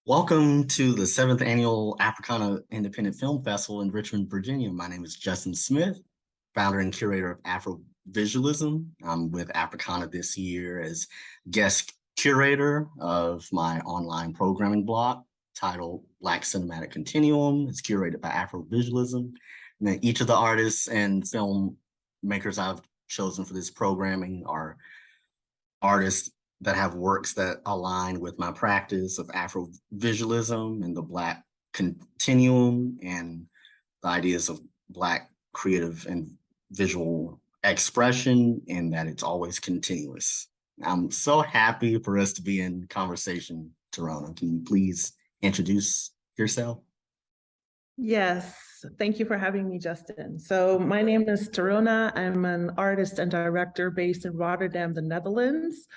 Welcome to the 7th Annual Afrikana Independent Film Festival in Richmond, Virginia. My name is Justin Smith, founder and curator of Afrovisualism. I'm with Afrikana this year as guest curator of my online programming blog titled Black Cinematic Continuum. It's curated by Afrovisualism. And then each of the artists and filmmakers I've chosen for this programming are artists that have works that align with my practice of Afrovisualism and the Black Continuum and the ideas of Black creative and visual expression, and that it's always continuous. I'm so happy for us to be in conversation, Tarona. Can you please introduce yourself? Yes, thank you for having me, Justin. So my name is Tarona. I'm an artist and director based in Rotterdam, the Netherlands.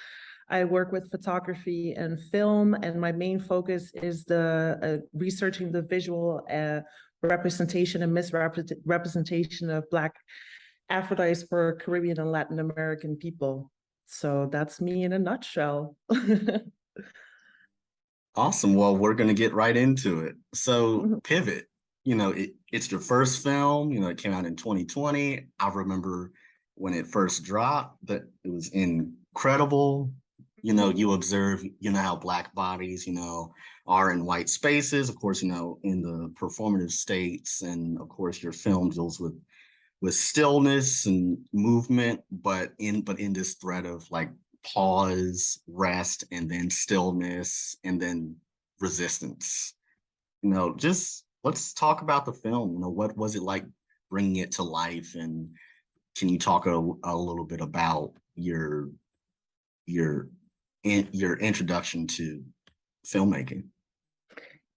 I work with photography and film, and my main focus is researching the visual representation and misrepresentation of Black Afro diaspora, Caribbean, and Latin American people. So that's me in a nutshell. Awesome. Well, we're going to get right into it. So Pivot, it's your first film, it came out in 2020. I remember when it first dropped that it was incredible. You observe, how Black bodies, are in white spaces, of course, in the performative states. And of course, your film deals with stillness and movement, but in this thread of like pause, rest, and then stillness, and then resistance. Just let's talk about the film. What was it like bringing it to life? And can you talk a little bit about your introduction to filmmaking?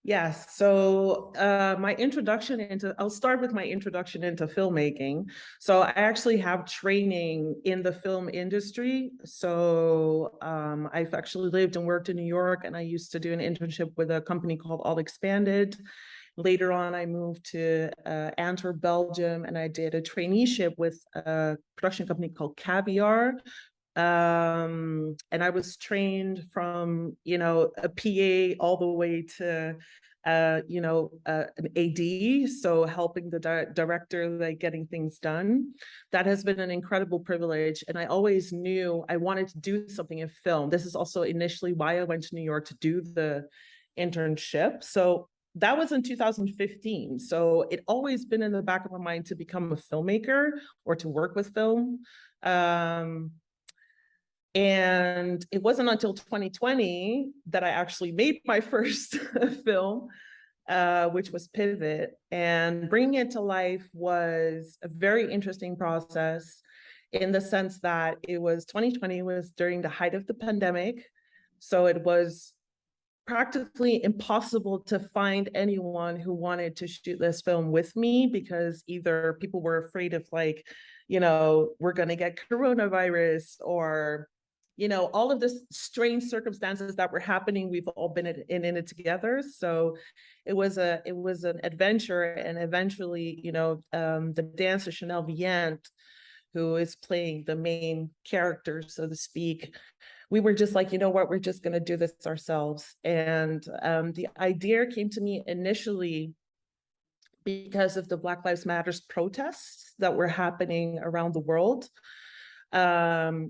Yes, so I'll start with my introduction into filmmaking. So I actually have training in the film industry. So I've actually lived and worked in New York, and I used to do an internship with a company called All Expanded. Later on, I moved to Antwerp, Belgium, and I did a traineeship with a production company called Caviar. And I was trained from, a PA all the way to, an AD, so helping the director, like getting things done. That has been an incredible privilege. And I always knew I wanted to do something in film. This is also initially why I went to New York to do the internship. So that was in 2015. So it always been in the back of my mind to become a filmmaker or to work with film. And it wasn't until 2020 that I actually made my first film, which was Pivot. And bringing it to life was a very interesting process in the sense that 2020 was during the height of the pandemic. So it was practically impossible to find anyone who wanted to shoot this film with me, because either people were afraid of we're going to get coronavirus, or all of this strange circumstances that were happening. We've all been in it together. So it was an adventure. And eventually, the dancer Chanel Viant, who is playing the main character, so to speak, we were just like, we're just going to do this ourselves. And the idea came to me initially because of the Black Lives Matter protests that were happening around the world.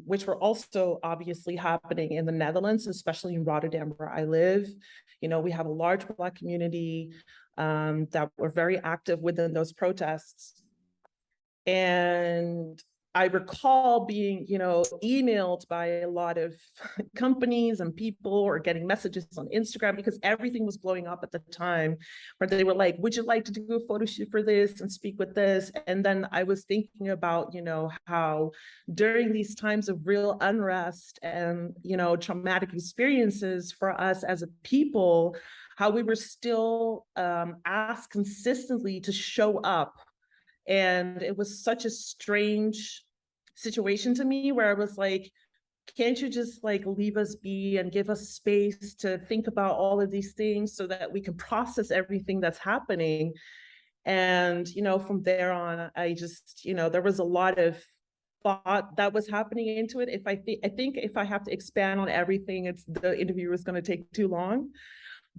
Which were also obviously happening in the Netherlands, especially in Rotterdam, where I live. We have a large Black community that were very active within those protests. And I recall being, emailed by a lot of companies and people, or getting messages on Instagram, because everything was blowing up at the time, where they were like, would you like to do a photo shoot for this and speak with this? And then I was thinking about, how during these times of real unrest and, traumatic experiences for us as a people, how we were still asked consistently to show up. And it was such a strange situation to me, where I was like, can't you just leave us be and give us space to think about all of these things so that we can process everything that's happening? And, from there on, I just, there was a lot of thought that was happening into it. I think if I have to expand on everything, the interview is going to take too long.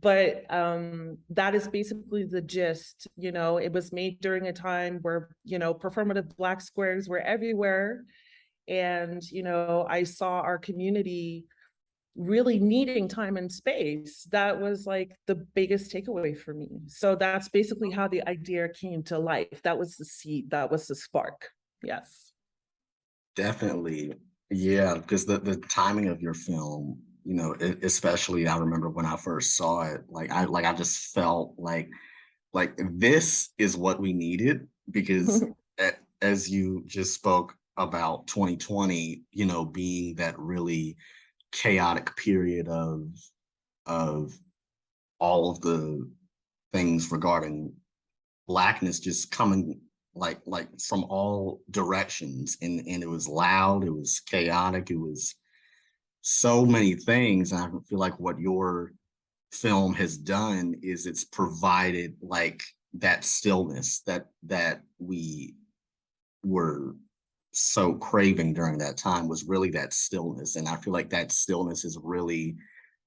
But that is basically the gist. You know, it was made during a time where, you know, performative Black squares were everywhere. And, you know, I saw our community really needing time and space. That was like the biggest takeaway for me. So that's basically how the idea came to life. That was the seed, that was the spark. Yes. Definitely. Yeah, because the timing of your film, you know, especially I remember when I first saw it, I just felt like this is what we needed because as you just spoke about 2020, you know, being that really chaotic period of all of the things regarding Blackness just coming like from all directions, and it was loud, it was chaotic, it was so many things. And I feel like what your film has done is it's provided like that stillness that we were so craving during that time, was really that stillness. And I feel like that stillness has really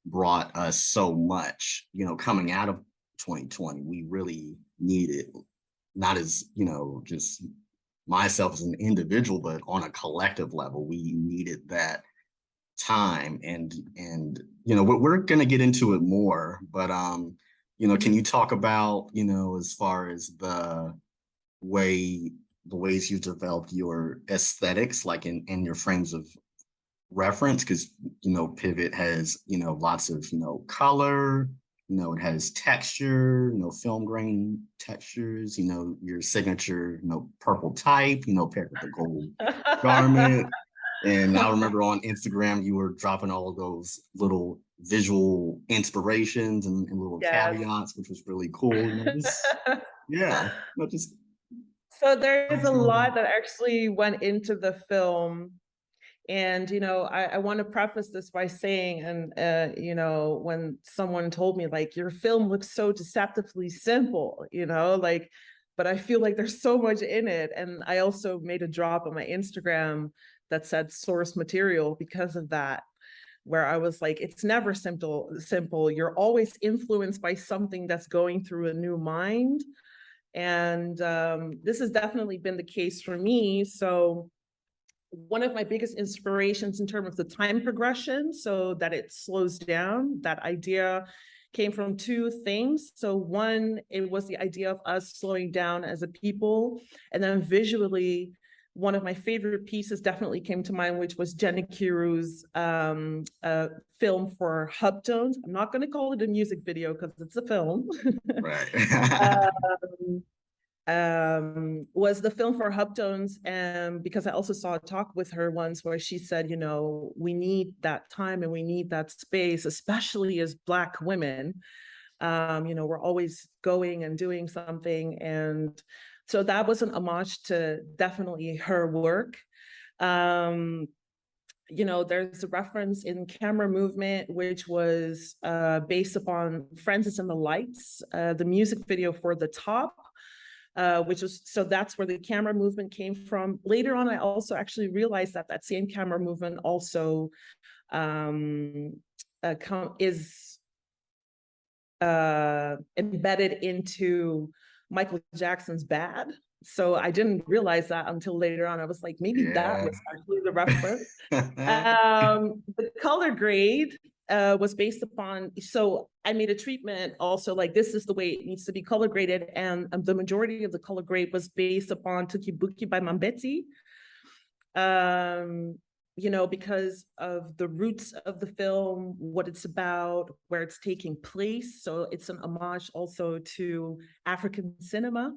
brought us so much, you know, coming out of 2020. We really needed, not as, you know, just myself as an individual, but on a collective level, we needed that time. And you know, we're going to get into it more, but you know, can you talk about, you know, as far as way the ways you developed your aesthetics, like in your frames of reference? Because, you know, Pivot has, you know, lots of, you know, color, you know, it has texture, you know, film grain textures, you know, your signature, you know, purple type, you know, paired with the gold garment. And I remember on Instagram, you were dropping all of those little visual inspirations and little Yes. caveats, which was really cool. You know, just, yeah, you know, just So there's a brainstorming. lot that actually went into the film. And, you know, I want to preface this by saying, and, you know, when someone told me, like, your film looks so deceptively simple, you know, like, but I feel like there's so much in it. And I also made a drop on my Instagram that said source material because of that, where I was like, it's never simple. You're always influenced by something that's going through a new mind. And this has definitely been the case for me. So one of my biggest inspirations in terms of the time progression, so that it slows down, that idea came from two things. So one, it was the idea of us slowing down as a people. And then visually, one of my favorite pieces definitely came to mind, which was Jenny Kiru's film for Hubtones. I'm not going to call it a music video because it's a film. Right. Was the film for Hubtones, and because I also saw a talk with her once where she said, you know, we need that time and we need that space, especially as Black women. You know, we're always going and doing something. And so that was an homage to definitely her work. You know, there's a reference in Camera Movement, which was based upon Francis and the Lights, the music video for The Top, which was, so that's where the camera movement came from. Later on, I also actually realized that that same camera movement also is embedded into Michael Jackson's Bad. So I didn't realize that until later on. I was like, maybe that Yeah. was actually the reference. The color grade was based upon, so I made a treatment also like, this is the way it needs to be color graded. And the majority of the color grade was based upon Tukibuki by Mambeti. You know, because of the roots of the film, what it's about, where it's taking place. So it's an homage also to African cinema.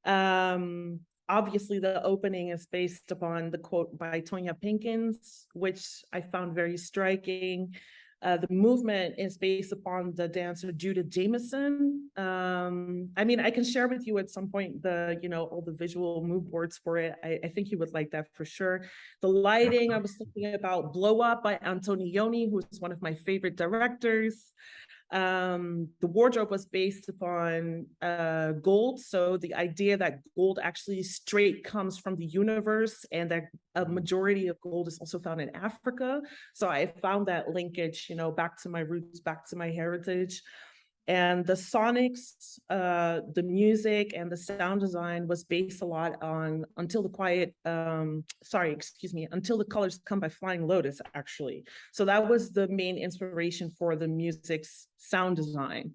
Obviously, the opening is based upon the quote by Tonya Pinkins, which I found very striking. The movement is based upon the dancer Judith Jameson. I mean, I can share with you at some point the, you know, all the visual mood boards for it. I think you would like that for sure. The lighting, I was thinking about Blow Up by Antonioni, who's one of my favorite directors. The wardrobe was based upon gold. So the idea that gold actually straight comes from the universe, and that a majority of gold is also found in Africa. So I found that linkage, you know, back to my roots, back to my heritage. And the sonics, the music and the sound design was based a lot on Until the Colors Come by Flying Lotus, actually. So that was the main inspiration for the music's sound design.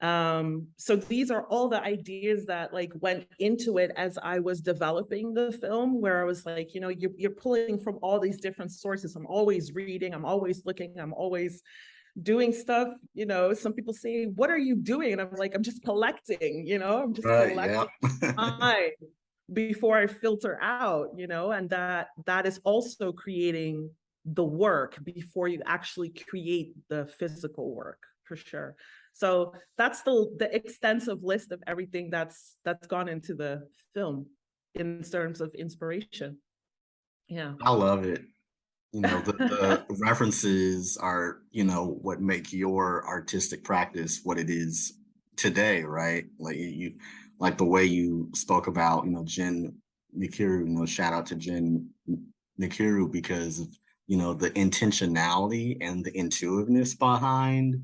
So these are all the ideas that like went into it as I was developing the film, where I was like, you know, you're pulling from all these different sources. I'm always reading, I'm always looking, I'm always doing stuff. You know, some people say, what are you doing? And I'm like, I'm just collecting, you know, I'm just Right, yeah. collecting time before I filter out, you know, and that is also creating the work before you actually create the physical work, for sure. So that's the extensive list of everything that's gone into the film in terms of inspiration. Yeah. I love it. You know, the references are, you know, what make your artistic practice what it is today, right? Like you like the way you spoke about, you know, Jen Nikiru, you know, shout out to Jen Nikiru because of, you know, the intentionality and the intuitiveness behind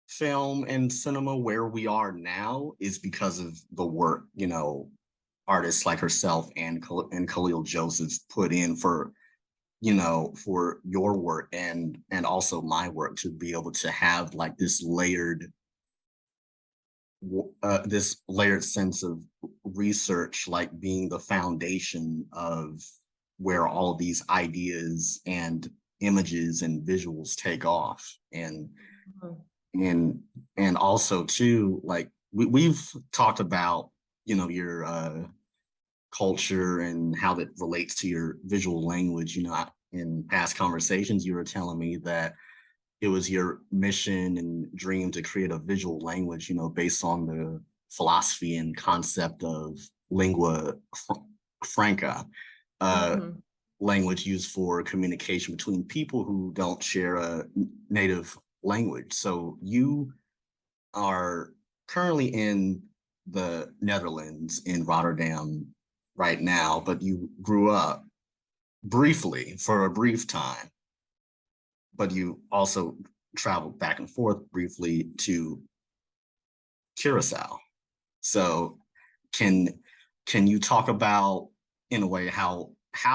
film and cinema where we are now is because of the work, you know, artists like herself and Khalil Joseph's put in for, you know, for your work and also my work to be able to have like this layered sense of research like being the foundation of where all these ideas and images and visuals take off and and also too like we've talked about, you know, your culture and how that relates to your visual language. You know, in past conversations you were telling me that it was your mission and dream to create a visual language, you know, based on the philosophy and concept of lingua franca, uh, Mhm. language used for communication between people who don't share a native language. So you are currently in the Netherlands in Rotterdam right now, but you grew up briefly for a brief time, but you also traveled back and forth briefly to Curaçao. So can you talk about in a way how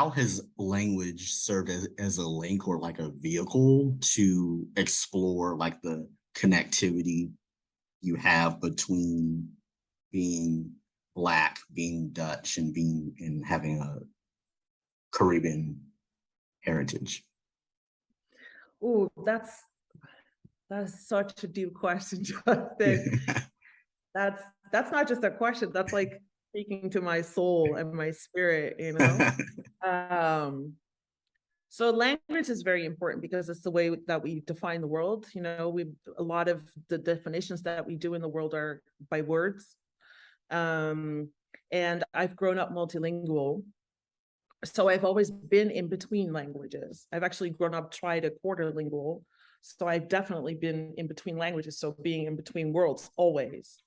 has language served as a link or like a vehicle to explore like the connectivity you have between being Black, being Dutch, and being and having a Caribbean heritage? Oh, that's such a deep question, Jonathan. That's that's not just a question. That's like speaking to my soul and my spirit, you know. Um, so language is very important because it's the way that we define the world. You know, we a lot of the definitions that we do in the world are by words. Um, and I've grown up multilingual, so I've always been in between languages. I've actually grown up tri-quarterlingual, so I've definitely been in between languages. So being in between worlds always.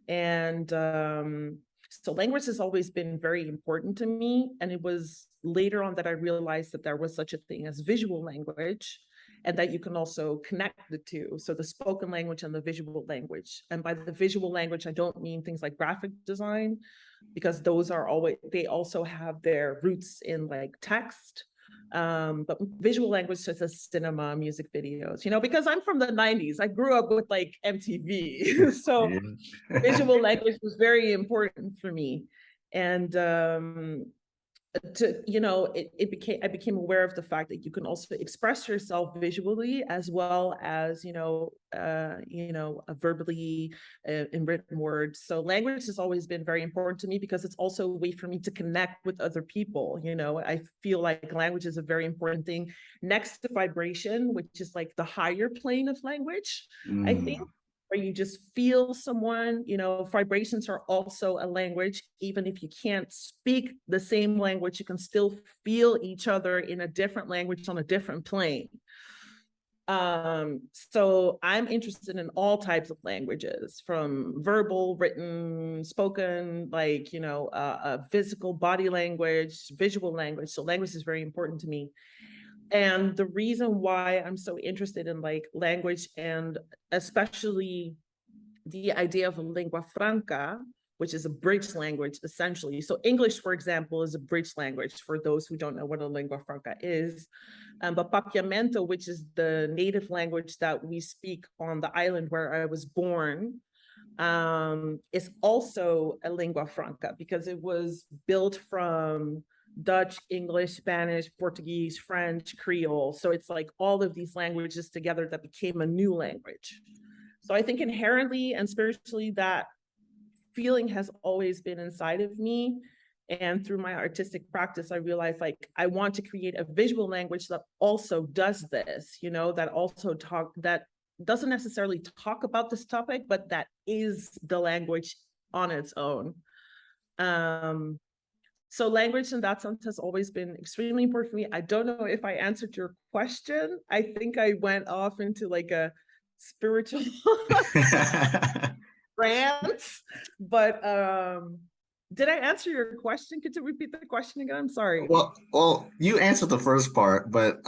And so language has always been very important to me. And it was later on that I realized that there was such a thing as visual language and that you can also connect the two. So the spoken language and the visual language. And by the visual language, I don't mean things like graphic design, because those are always, they also have their roots in like text. But visual language such as cinema, music videos, you know, because I'm from the 90s, I grew up with like MTV. So visual language was very important for me. And to, you know, I became aware of the fact that you can also express yourself visually as well as, verbally in written words. So language has always been very important to me because it's also a way for me to connect with other people. You know, I feel like language is a very important thing next to vibration, which is like the higher plane of language, I think, where you just feel someone. You know, vibrations are also a language. Even if you can't speak the same language, you can still feel each other in a different language on a different plane. So I'm interested in all types of languages, from verbal, written, spoken, like, physical body language, visual language. So language is very important to me. And the reason why I'm so interested in like language, and especially the idea of a lingua franca, which is a bridge language, essentially. So English, for example, is a bridge language for those who don't know what a lingua franca is. But Papiamento, which is the native language that we speak on the island where I was born, is also a lingua franca because it was built from Dutch, English, Spanish, Portuguese, French, Creole. So it's like all of these languages together that became a new language. So I think inherently and spiritually, that feeling has always been inside of me. And through my artistic practice, I realized like I want to create a visual language that also does this, you know, that doesn't necessarily talk about this topic, but that is the language on its own. So language in that sense has always been extremely important for me. I don't know if I answered your question. I think I went off into like a spiritual rant, but did I answer your question? Could you repeat the question again? I'm sorry. Well, you answered the first part, but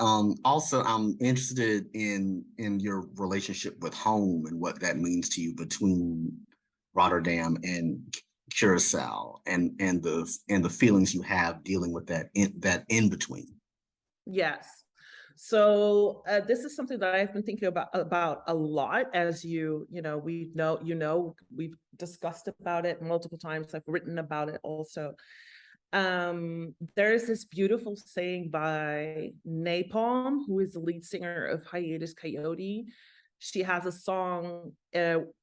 also I'm interested in your relationship with home and what that means to you between Rotterdam and Curaçao, and the feelings you have dealing with that in between. Yes. So this is something that I've been thinking about a lot, as we've discussed about it multiple times. I've written about it also. There's this beautiful saying by Napalm, who is the lead singer of Hiatus Coyote. She has a song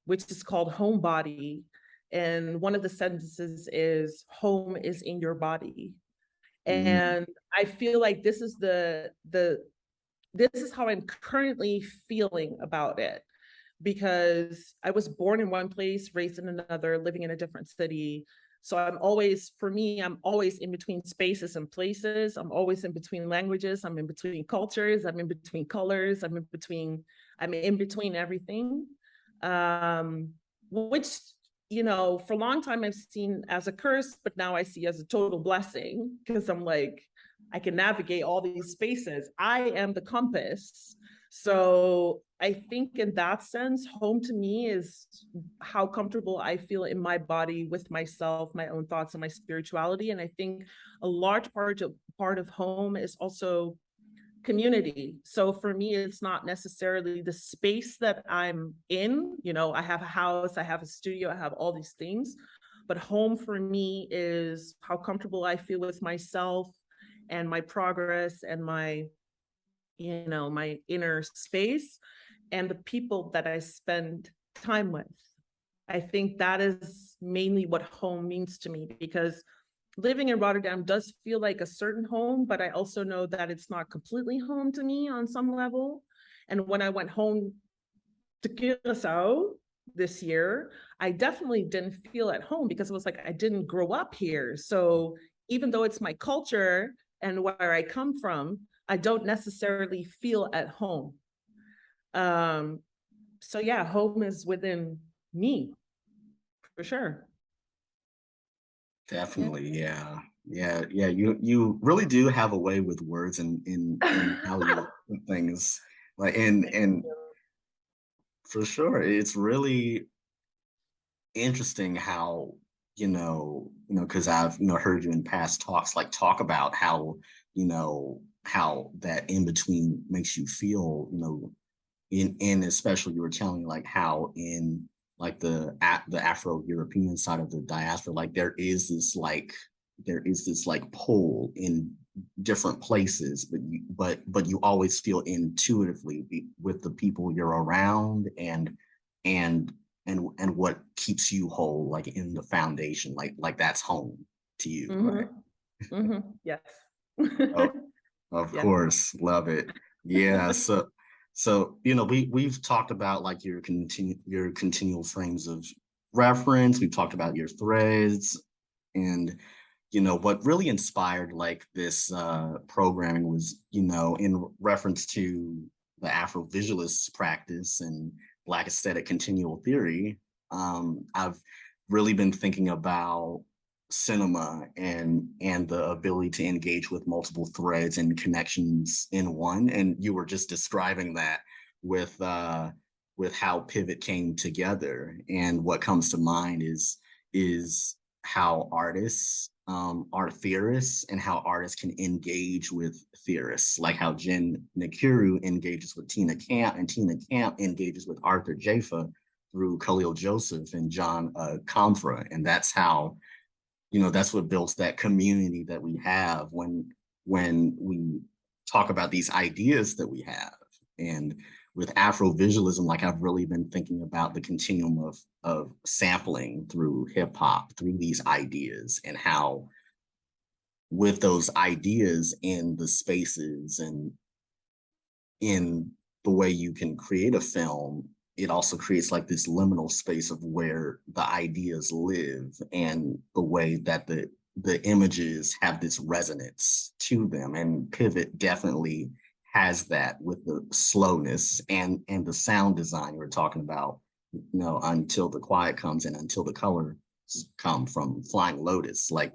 which is called Homebody. And one of the sentences is, home is in your body. And I feel like this is this is how I'm currently feeling about it, because I was born in one place, raised in another, living in a different city. So I'm always in between spaces and places. I'm always in between languages. I'm in between cultures. I'm in between colors. I'm in between everything. Which, for a long time I've seen as a curse, but now I see as a total blessing, because I'm like, I can navigate all these spaces. I am the compass. So I think in that sense, home to me is how comfortable I feel in my body with myself, my own thoughts, and my spirituality. And I think a large part of home is also community. So for me, it's not necessarily the space that I'm in. I have a house, I have a studio, I have all these things. But home for me is how comfortable I feel with myself and my progress and my inner space and the people that I spend time with. I think that is mainly what home means to me, because living in Rotterdam does feel like a certain home, but I also know that it's not completely home to me on some level. And when I went home to Curaçao this year, I definitely didn't feel at home, because it was like I didn't grow up here. So even though it's my culture and where I come from, I don't necessarily feel at home. So yeah, home is within me, for sure. Definitely, yeah. You really do have a way with words and in how you put things, like, and for sure, it's really interesting how because I've heard you in past talks talk about how how that in between makes you feel, in especially you were telling like how in like the Afro-European side of the diaspora, like there is this pull in different places, but you always feel intuitively with the people you're around, and what keeps you whole, like in the foundation, like that's home to you, right? Yes. Of Yeah. course, love it. Yeah, so we've talked about like your continual frames of reference. We've talked about your threads, and what really inspired like this programming was in reference to the Afrovisualist practice and Black aesthetic continual theory. I've really been thinking about cinema and the ability to engage with multiple threads and connections in one. And you were just describing that with how Pivot came together. And what comes to mind is how artists are theorists and how artists can engage with theorists, like how Jen Nakuru engages with Tina Camp, and Tina Camp engages with Arthur Jafa through Khalil Joseph and John Kamfra. And that's how, that's what builds that community that we have when we talk about these ideas that we have. And with Afrovisualism, like I've really been thinking about the continuum of sampling through hip hop, through these ideas, and how with those ideas in the spaces and in the way you can create a film, it also creates like this liminal space of where the ideas live and the way that the images have this resonance to them. And Pivot definitely has that with the slowness and the sound design we're talking about, until the quiet comes and until the color come from Flying Lotus. Like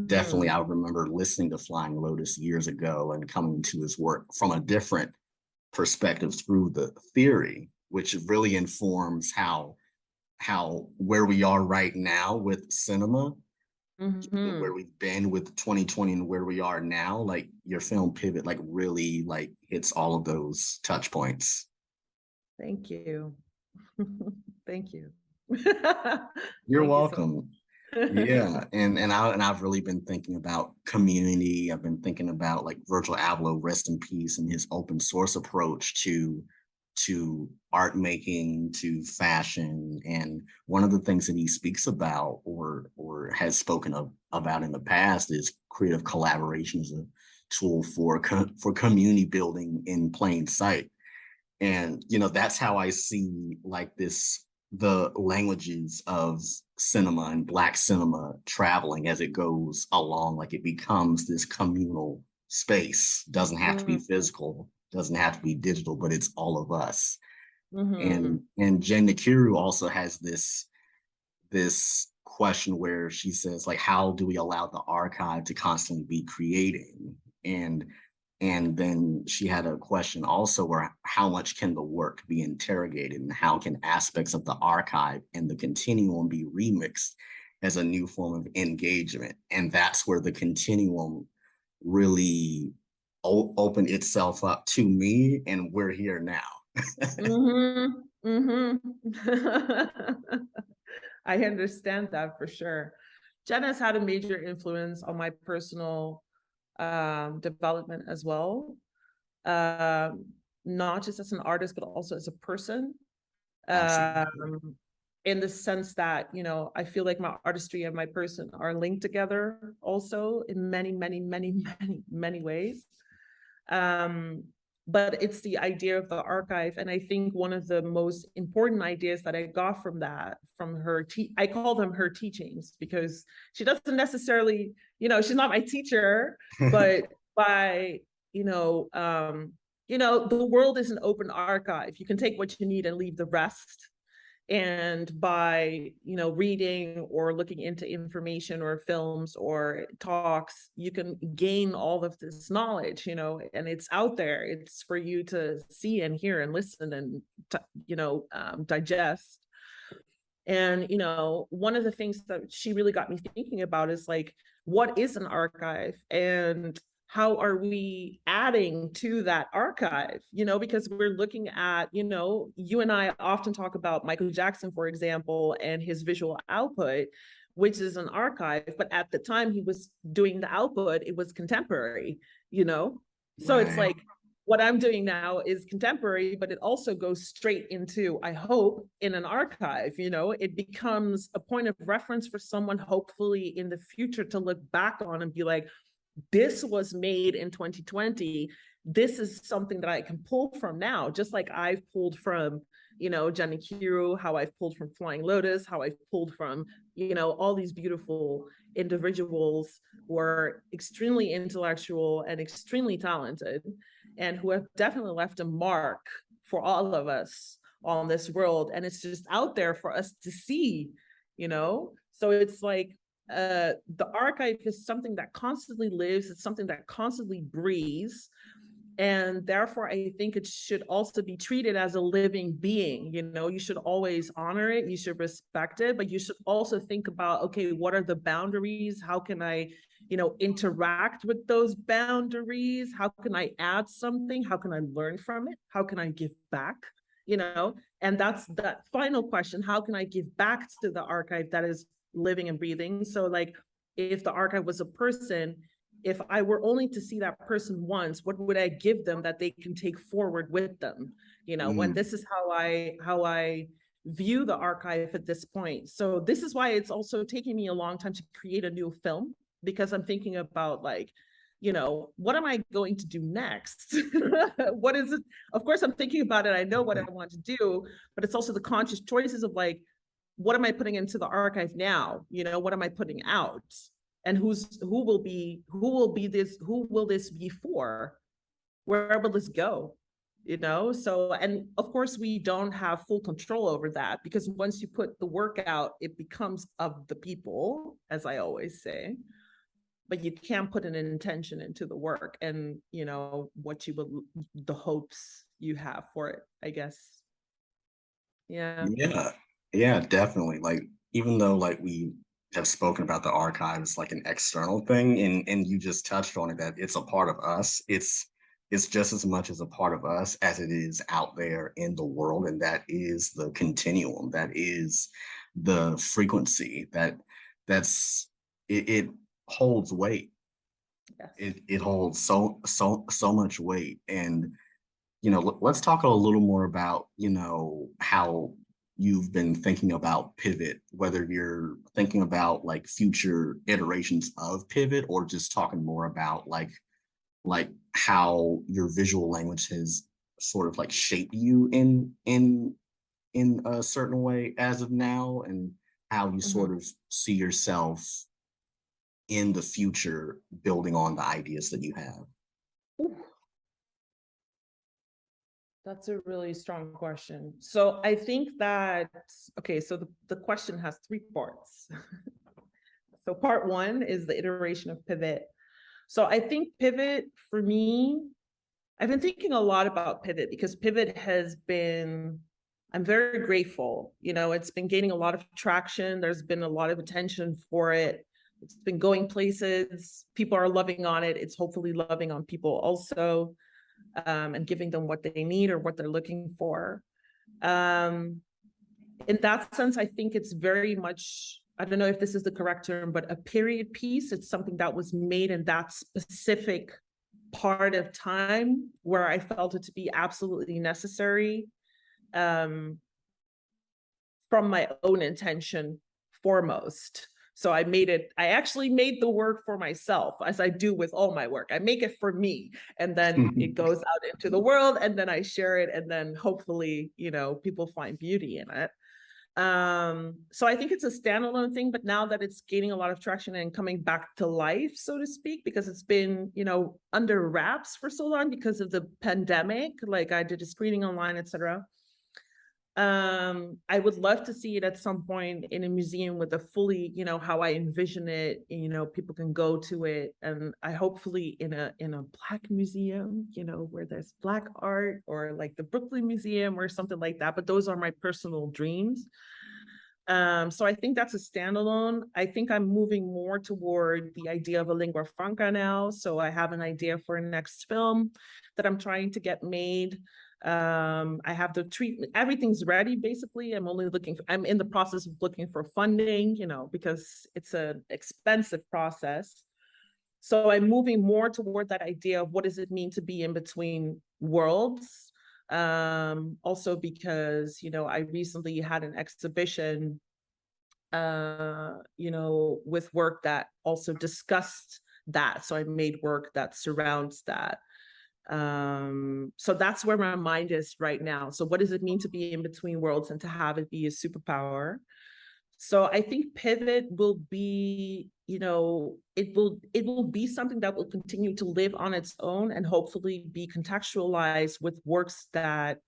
definitely I remember listening to Flying Lotus years ago and coming to his work from a different perspective through the theory, which really informs how where we are right now with cinema, where we've been with 2020 and where we are now. Like your film Pivot like really like hits all of those touch points. Thank you. Thank you. You're Thank welcome. You so Yeah, and I've really been thinking about community. I've been thinking about like Virgil Abloh, rest in peace, and his open source approach to art making, to fashion. And one of the things that he speaks about or has spoken about in the past is creative collaboration as a tool for community building in plain sight. And that's how I see like the languages of cinema and Black cinema traveling as it goes along. Like it becomes this communal space. Doesn't have to be physical, doesn't have to be digital, but it's all of us. And Jen Nakuru also has this question where she says, like, how do we allow the archive to constantly be creating? And then she had a question also where how much can the work be interrogated and how can aspects of the archive and the continuum be remixed as a new form of engagement? And that's where the continuum really opened itself up to me, and we're here now. I understand that for sure. Jen has had a major influence on my personal development as well, not just as an artist, but also as a person. In the sense that, I feel like my artistry and my person are linked together also in many, many, many, many, many ways. But it's the idea of the archive. And I think one of the most important ideas that I got from that, from her, I call them her teachings, because she doesn't necessarily, she's not my teacher, but by, the world is an open archive. You can take what you need and leave the rest. And by, reading or looking into information or films or talks, you can gain all of this knowledge, and it's out there. It's for you to see and hear and listen and, digest. And, one of the things that she really got me thinking about is like, what is an archive? And how are we adding to that archive? Because we're looking at, you and I often talk about Michael Jackson, for example, and his visual output, which is an archive. But at the time he was doing the output, it was contemporary, So right. It's like, what I'm doing now is contemporary, but it also goes straight into, I hope, in an archive. It becomes a point of reference for someone, hopefully in the future, to look back on and be like, this was made in 2020. This is something that I can pull from now, just like I've pulled from, Jen Nakuru, how I've pulled from Flying Lotus, how I've pulled from, all these beautiful individuals who are extremely intellectual and extremely talented, and who have definitely left a mark for all of us on this world. And it's just out there for us to see, So it's like, the archive is something that constantly lives. It's something that constantly breathes. And therefore, I think it should also be treated as a living being. You know, you should always honor it, you should respect it, but you should also think about, okay, what are the boundaries? How can I, you know, interact with those boundaries? How can I add something? How can I learn from it? How can I give back? You know, and that's that final question. How can I give back to the archive that is living and breathing? So like, if the archive was a person, if I were only to see that person once, what would I give them that they can take forward with them? You know, when this is how I view the archive at this point. So this is why it's also taking me a long time to create a new film, because I'm thinking about like, you know, what am I going to do next? What is it? Of course, I'm thinking about it. I know what I want to do, but it's also the conscious choices of like, what am I putting into the archive now? You know, what am I putting out? And who will this be for? Where will this go? You know, so, and of course we don't have full control over that, because once you put the work out, it becomes of the people, as I always say, but you can't put an intention into the work and, you know, what you will, the hopes you have for it, I guess. Yeah. Yeah, definitely. Like, even though like we have spoken about the archive as like an external thing, and you just touched on it, that it's a part of us. It's just as much as a part of us as it is out there in the world, and that is the continuum. That is the frequency. It holds weight. Yes. It holds so much weight. And let's talk a little more about, how you've been thinking about Pivot, whether you're thinking about like future iterations of Pivot, or just talking more about like how your visual language has sort of like shaped you in a certain way as of now, and how you sort of see yourself in the future building on the ideas that you have. Ooh. That's a really strong question. So I think that, okay, so the question has three parts. So part one is the iteration of Pivot. So I think Pivot, for me, I've been thinking a lot about Pivot, because Pivot has been, I'm very grateful. You know, it's been gaining a lot of traction. There's been a lot of attention for it. It's been going places. People are loving on it. It's hopefully loving on people also. And giving them what they need or what they're looking for. In that sense, I think it's very much, I don't know if this is the correct term, but a period piece. It's something that was made in that specific part of time where I felt it to be absolutely necessary, from my own intention foremost. So I actually made the work for myself, as I do with all my work. I make it for me, and then it goes out into the world, and then I share it, and then hopefully, people find beauty in it. So I think it's a standalone thing, but now that it's gaining a lot of traction and coming back to life, so to speak, because it's been, under wraps for so long because of the pandemic, like I did a screening online, etc. I would love to see it at some point in a museum with a fully, how I envision it, people can go to it, and I hopefully in a Black museum, where there's Black art, or like the Brooklyn Museum or something like that, but those are my personal dreams. So I think that's a standalone. I think I'm moving more toward the idea of a lingua franca now. So I have an idea for a next film that I'm trying to get made. I have the treatment, everything's ready basically. I'm in the process of looking for funding, because it's an expensive process. So I'm moving more toward that idea of what does it mean to be in between worlds. Also because, I recently had an exhibition, with work that also discussed that. So I made work that surrounds that. So that's where my mind is right now. So what does it mean to be in between worlds and to have it be a superpower? So I think Pivot will be, it will be something that will continue to live on its own and hopefully be contextualized with works that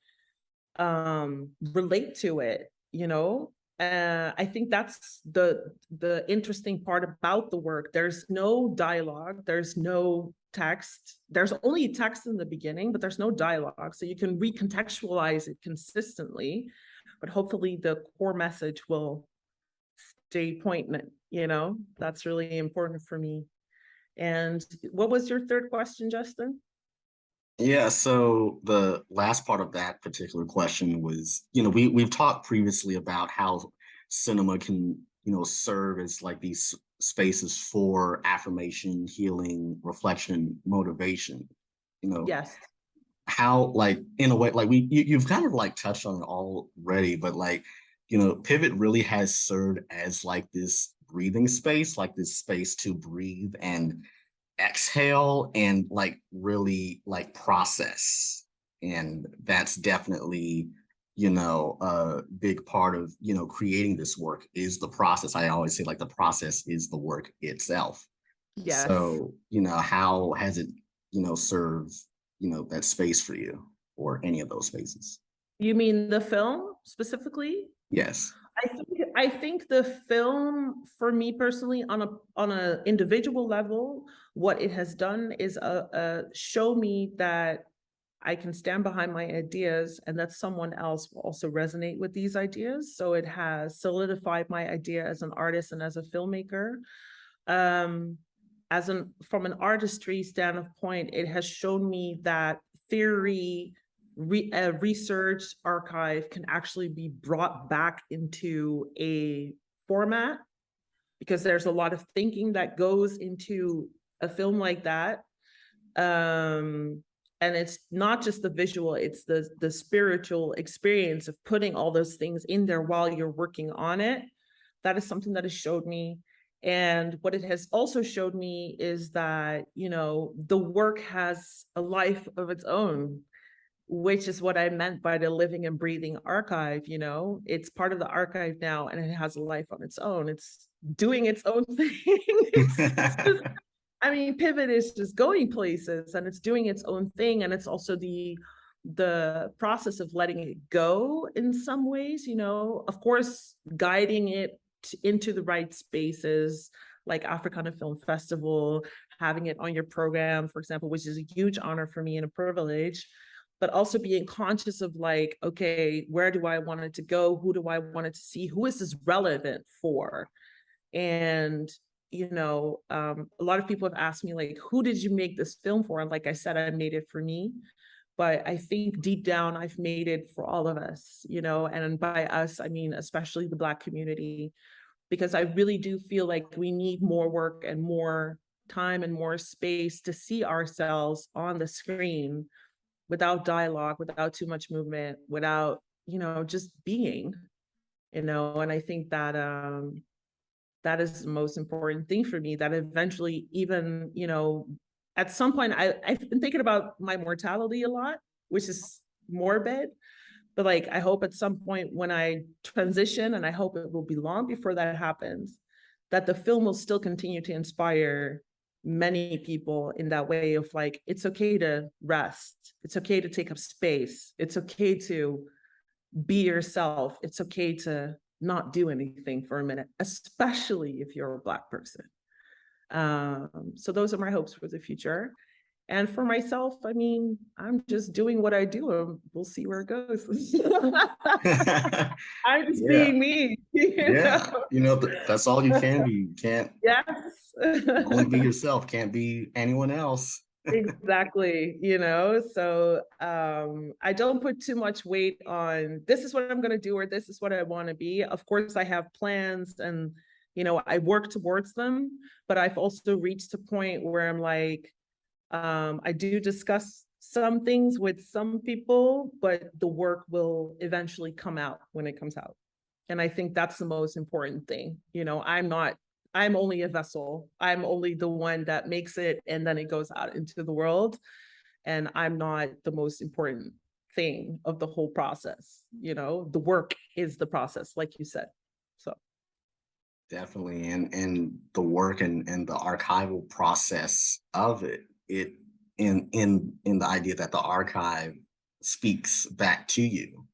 relate to it, I think that's the interesting part about the work. There's no dialogue, there's no text. There's only text in the beginning, but there's no dialogue. So you can recontextualize it consistently, but hopefully the core message will stay poignant, you know? That's really important for me. And what was your third question, Justin? Yeah, so the last part of that particular question was, we've talked previously about how cinema can, serve as like these spaces for affirmation, healing, reflection, motivation. You know, Yes. how like in a way, like you've kind of like touched on it already, but like, Pivot really has served as like this breathing space, like this space to breathe and exhale and like really like process. And that's definitely, a big part of, creating this work is the process. I always say like the process is the work itself. Yes. So, how has it, served, that space for you or any of those spaces? You mean the film specifically? Yes. I think the film, for me personally, on a individual level, what it has done is show me that I can stand behind my ideas and that someone else will also resonate with these ideas. So it has solidified my idea as an artist and as a filmmaker. Um, from an artistry standpoint, it has shown me that theory, research archive can actually be brought back into a format, because there's a lot of thinking that goes into a film like that. And it's not just the visual, it's the spiritual experience of putting all those things in there while you're working on it. That is something that has showed me. And what it has also showed me is that, the work has a life of its own, which is what I meant by the living and breathing archive. It's part of the archive now, and it has a life on its own. It's doing its own thing. I mean, Pivot is just going places and it's doing its own thing. And it's also the process of letting it go in some ways, of course, guiding it into the right spaces, like Afrikana Film Festival, having it on your program, for example, which is a huge honor for me and a privilege, but also being conscious of like, okay, where do I want it to go? Who do I want it to see? Who is this relevant for? And a lot of people have asked me like, who did you make this film for? And like I said, I made it for me, but I think deep down I've made it for all of us, and by us, I mean, especially the Black community, because I really do feel like we need more work and more time and more space to see ourselves on the screen without dialogue, without too much movement, without, just being, and I think that, that is the most important thing for me, that eventually, even, at some point, I've been thinking about my mortality a lot, which is morbid, but like, I hope at some point when I transition, and I hope it will be long before that happens, that the film will still continue to inspire many people in that way of like, it's okay to rest. It's okay to take up space. It's okay to be yourself. It's okay to not do anything for a minute, especially if you're a Black person. So those are my hopes for the future. And for myself, I mean, I'm just doing what I do, and we'll see where it goes. I'm just Yeah. being me. Yeah. That's all you can be. You can't Yes. only be yourself, can't be anyone else. Exactly, so I don't put too much weight on this is what I'm going to do or this is what I want to be. Of course, I have plans and I work towards them, but I've also reached a point where I'm like, I do discuss some things with some people, but the work will eventually come out when it comes out. And I think that's the most important thing. I'm only a vessel. I'm only the one that makes it and then it goes out into the world. And I'm not the most important thing of the whole process. The work is the process, like you said. So Definitely. And the work and the archival process of it in the idea that the archive speaks back to you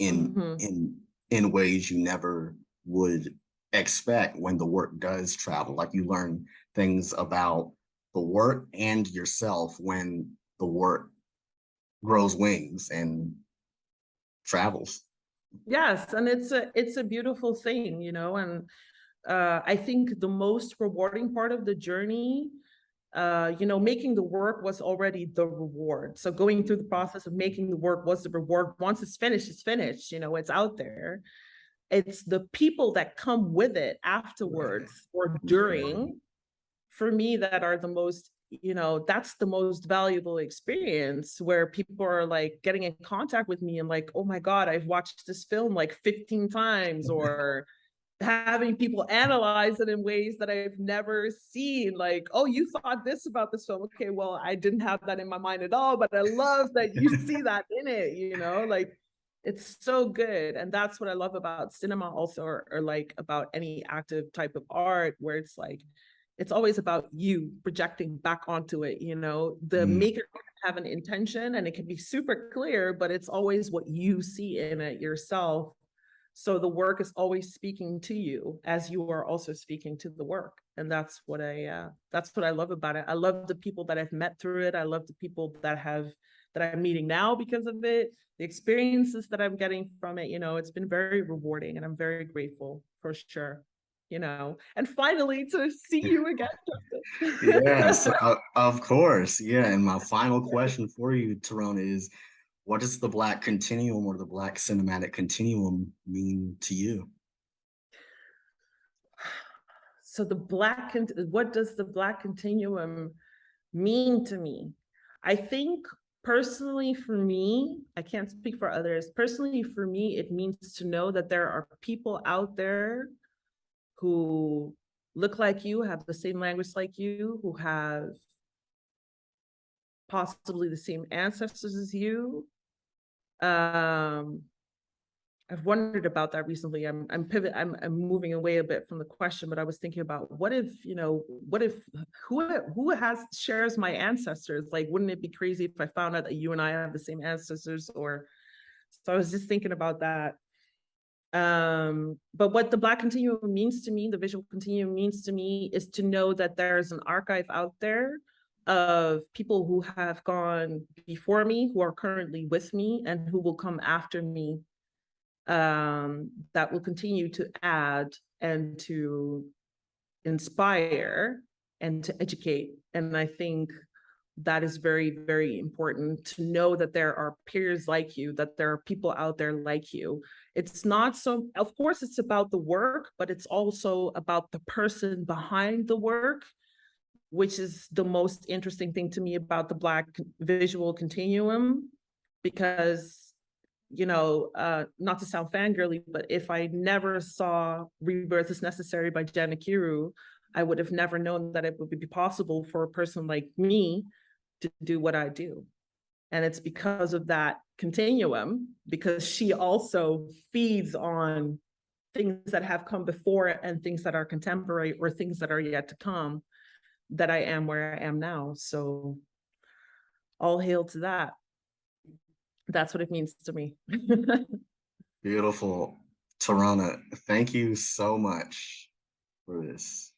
in mhm. in ways you never would expect when the work does travel. Like you learn things about the work and yourself when the work grows wings and travels. Yes, and it's a beautiful thing, you know, and I think the most rewarding part of the journey, you know, making the work was already the reward. So going through the process of making the work was the reward. Once it's finished, you know, it's out there. It's the people that come with it Right. afterwards or Okay. during, for me, that are the most, you know, that's the most valuable experience, where people are like getting in contact with me and like, oh my God, I've watched this film like 15 times, or having people analyze it in ways that I've never seen. Like, oh, you thought this about this film. Okay, well, I didn't have that in my mind at all, but I love that you see that in it, you know, like it's so good. And that's what I love about cinema also, or like about any active type of art, where it's like, it's always about you projecting back onto it, you know. The Mm, maker can have an intention and it can be super clear, but it's always what you see in it yourself. So the work is always speaking to you as you are also speaking to the work. And that's what I love about it. I love the people that I've met through it. I love the people that I'm meeting now because of it, the experiences that I'm getting from it. You know, it's been very rewarding and I'm very grateful for sure. You know, and finally to see you again, yes, Justin. of course. Yeah. And my final question for you, Tarona, is what does the Black Continuum or the Black Cinematic Continuum mean to you? So what does the Black Continuum mean to me? I think personally for me, I can't speak for others. Personally for me, it means to know that there are people out there who look like you, have the same language like you, who have possibly the same ancestors as you. Um, I've wondered about that recently. I'm moving away a bit from the question, but I was thinking about what if, you know, what if who has shares my ancestors? Like, wouldn't it be crazy if I found out that you and I have the same ancestors? Or so I was just thinking about that. But what the Black Continuum means to me, the visual continuum means to me, is to know that there's an archive out there of people who have gone before me, who are currently with me, and who will come after me, that will continue to add and to inspire and to educate. And I think that is very, very important to know that there are peers like you, that there are people out there like you. It's not so, of course, it's about the work, but it's also about the person behind the work, which is the most interesting thing to me about the Black visual continuum, because you know, not to sound fangirly, but if I never saw Rebirth is Necessary by Jana Kiru, I would have never known that it would be possible for a person like me to do what I do. And it's because of that continuum, because she also feeds on things that have come before and things that are contemporary or things that are yet to come, that I am where I am now. So all hail to that. That's what it means to me. Beautiful. Tarona, thank you so much for this.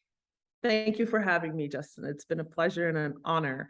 Thank you for having me, Justin. It's been a pleasure and an honor.